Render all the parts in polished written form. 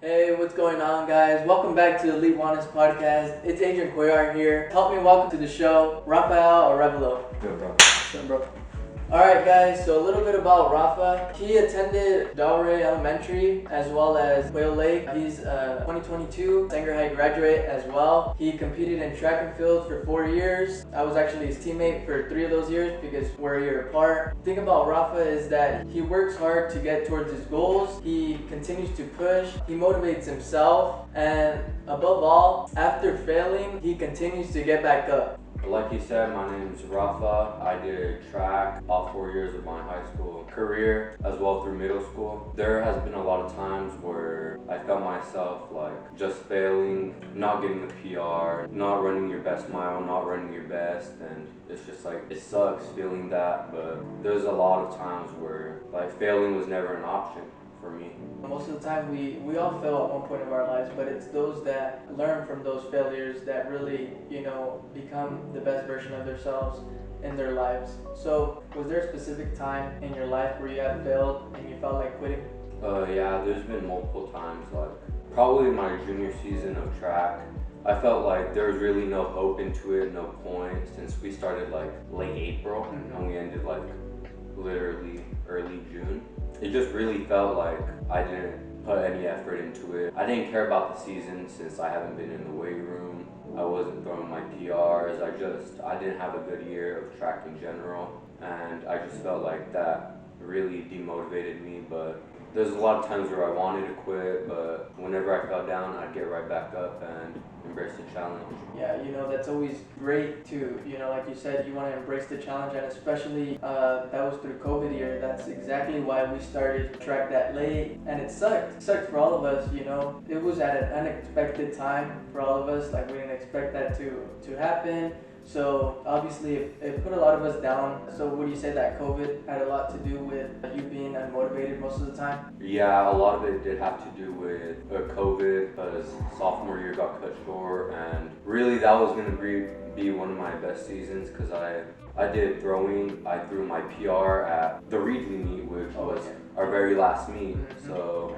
Hey, what's going on, guys? Welcome back to the Elite Wellness Podcast. It's Adrian Cuellar here. Help me welcome to the show, Rafael Arevalo. Good, bro. What's up, bro? Alright, guys, so a little bit about Rafa. He attended Delray Elementary as well as Quail Lake. He's a 2022 Sanger High graduate as well. He competed in track and field for 4 years. I was actually his teammate for 3 of those years because we're a year apart. The thing about Rafa is that he works hard to get towards his goals. He continues to push. He motivates himself. And above all, after failing, he continues to get back up. Like you said, my name is Rafa. I did track all 4 years of my high school career as well through middle school. There has been a lot of times where I felt myself like just failing, not getting the PR, not running your best mile, not running your best, and it's just like it sucks feeling that, but there's a lot of times where like failing was never an option for me. Most of the time we all fail at one point of our lives, but it's those that learn from those failures that really, become the best version of themselves in their lives. So was there a specific time in your life where you had failed and you felt like quitting? Yeah, there's been multiple times, like probably my junior season of track. I felt like there was really no hope into it, no point, since we started like late April and we ended like literally early June. It just really felt like I didn't put any effort into it. I didn't care about the season since I haven't been in the weight room. I wasn't throwing my PRs. I didn't have a good year of track in general, and I just felt like that really demotivated me. But there's a lot of times where I wanted to quit, but whenever I fell down, I'd get right back up and embrace the challenge. Yeah, that's always great to, like you said, you want to embrace the challenge, and especially that was through COVID year. That's exactly why we started track that late, and it sucked. It sucked for all of us, It was at an unexpected time for all of us. Like we didn't expect that to happen. So obviously it put a lot of us down. So would you say that COVID had a lot to do with you being unmotivated most of the time? Yeah, a lot of it did have to do with COVID because sophomore year got cut short, and really that was going to be one of my best seasons because I did throwing. I threw my PR at the Reedley meet, which was our very last meet. So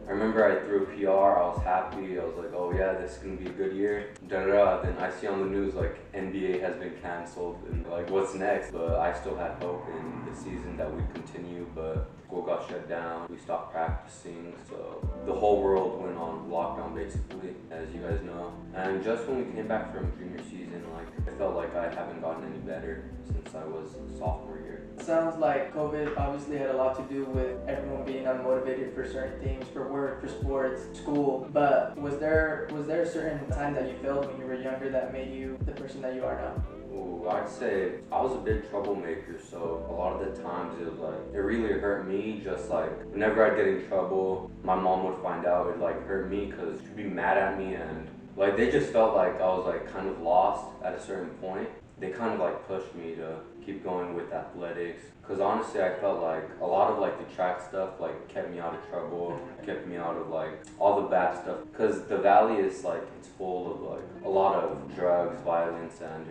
I remember I threw a PR, I was happy, I was like, oh yeah, this is gonna be a good year. Then I see on the news like NBA has been canceled and like what's next? But I still had hope in the season that we'd continue, but school got shut down, we stopped practicing, so the whole world went on lockdown basically, as you guys know. And just when we came back from junior season, like I felt like I haven't gotten any better since I was sophomore year. Sounds like COVID obviously had a lot to do with everyone being unmotivated for certain things, for work, for sports, school. But was there a certain time that you failed when you were younger that made you the person that you are now? Ooh, I'd say I was a big troublemaker, so a lot of the times it really hurt me. Just like whenever I'd get in trouble, my mom would find out, it like hurt me because she'd be mad at me, and like they just felt like I was like kind of lost at a certain point. They kind of like pushed me to keep going with athletics, because honestly I felt like a lot of like the track stuff like kept me out of trouble, kept me out of like all the bad stuff, because the valley is like it's full of like a lot of drugs, violence, and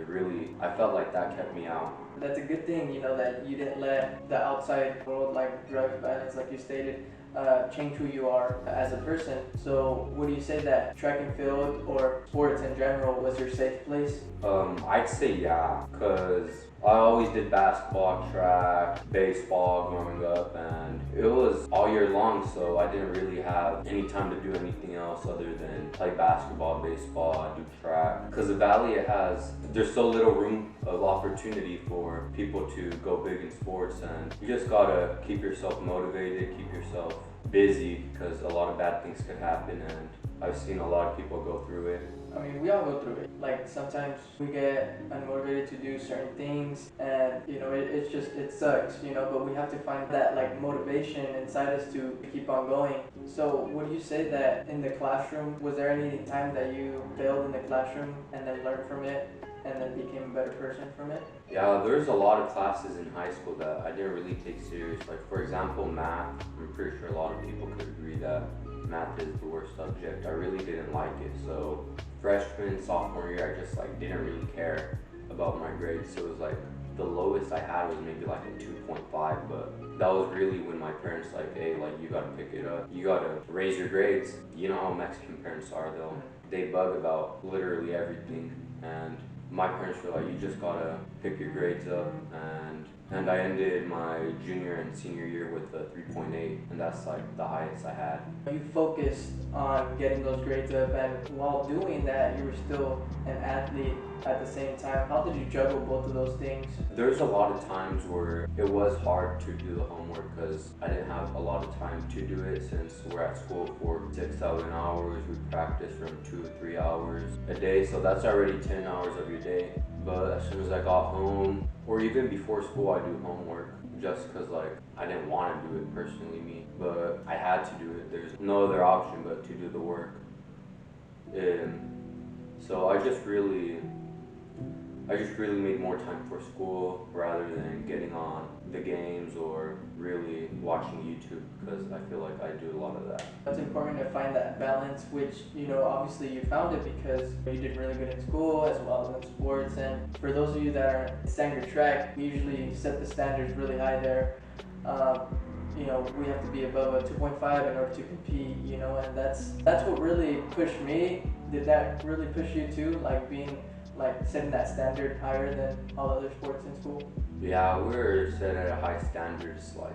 I felt like that kept me out. That's a good thing, that you didn't let the outside world, like drugs, violence, like you stated, change who you are as a person. So would you say that track and field or sports in general was your safe place? I'd say yeah, because I always did basketball, track, baseball growing up, and it was all year long, so I didn't really have any time to do anything else other than play basketball, baseball, do track. Because the Valley, there's so little room of opportunity for people to go big in sports, and you just gotta keep yourself motivated, keep yourself busy, because a lot of bad things could happen, and I've seen a lot of people go through it. I mean, we all go through it. Like sometimes we get unmotivated to do certain things, and it sucks, but we have to find that like motivation inside us to keep on going. So would you say that in the classroom, was there any time that you failed in the classroom and then learned from it and then became a better person from it? Yeah, there's a lot of classes in high school that I didn't really take serious. Like for example, math. I'm pretty sure a lot of people could agree that math is the worst subject. I really didn't like it. So freshman, sophomore year, I just like didn't really care about my grades. So it was like the lowest I had was maybe like a 2.5, but that was really when my parents like, hey, like you gotta pick it up. You gotta raise your grades. You know how Mexican parents are though. They bug about literally everything, and my parents were like, you just gotta pick your grades up, and I ended my junior and senior year with a 3.8, and that's like the highest I had. You focused on getting those grades up, and while doing that, you were still an athlete at the same time. How did you juggle both of those things? There's a lot of times where it was hard to do the homework because I didn't have a lot of time to do it since we're at school for 6-7 hours. We practice from 2 to 3 hours a day, so that's already 10 hours of your day. But as soon as I got home, or even before school, I do homework just because like I didn't want to do it personally, me, but I had to do it. There's no other option but to do the work. So I just really made more time for school rather than getting on the games or really watching YouTube, because I feel like I do a lot of that. It's important to find that balance, which, obviously you found it because you did really good in school as well as in sports. And for those of you that are in Sanger track, we usually set the standards really high there. We have to be above a 2.5 in order to compete, and that's what really pushed me. Did that really push you too, like setting that standard higher than all other sports in school? Yeah, we were set at a high standards. Like,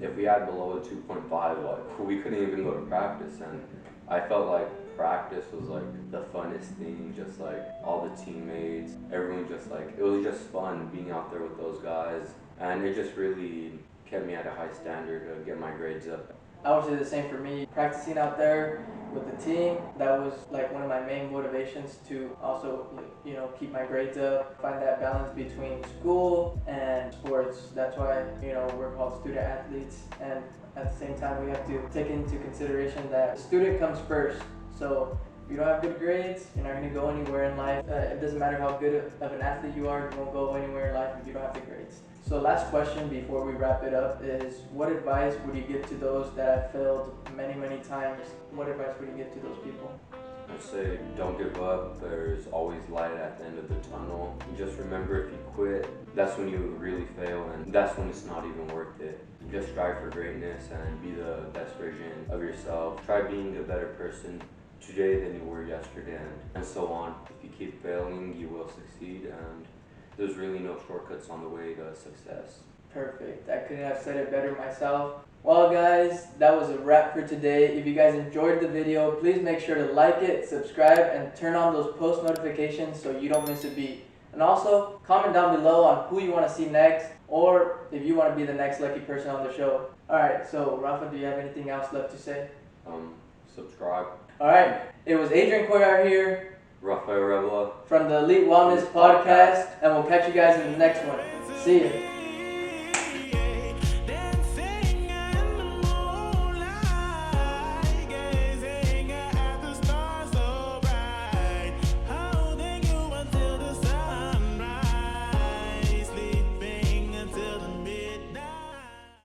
if we had below a 2.5, like, we couldn't even go to practice. And I felt like practice was like the funnest thing, just like all the teammates, everyone just like, it was just fun being out there with those guys. And it just really kept me at a high standard to get my grades up. I would say the same for me. Practicing out there with the team, that was like one of my main motivations to also, keep my grades up, find that balance between school and sports. That's why, we're called student athletes. And at the same time, we have to take into consideration that the student comes first. So if you don't have good grades, you're not going to go anywhere in life. It doesn't matter how good of an athlete you are, you won't go anywhere in life if you don't have the grades. So last question before we wrap it up is, what advice would you give to those that have failed many, many times? What advice would you give to those people? I'd say don't give up. There's always light at the end of the tunnel. Just remember, if you quit, that's when you really fail, and that's when it's not even worth it. Just strive for greatness and be the best version of yourself. Try being a better person today than you were yesterday, and so on. If you keep failing, you will succeed, and there's really no shortcuts on the way to success. Perfect. I couldn't have said it better myself. Well guys, that was a wrap for today. If you guys enjoyed the video, please make sure to like it, subscribe, and turn on those post notifications so you don't miss a beat. And also, comment down below on who you want to see next, or if you want to be the next lucky person on the show. Alright, so Rafa, do you have anything else left to say? Subscribe. Alright, it was Adrian Coyar here, Rafael Revela, from the Elite Wellness Podcast, and we'll catch you guys in the next one. See ya.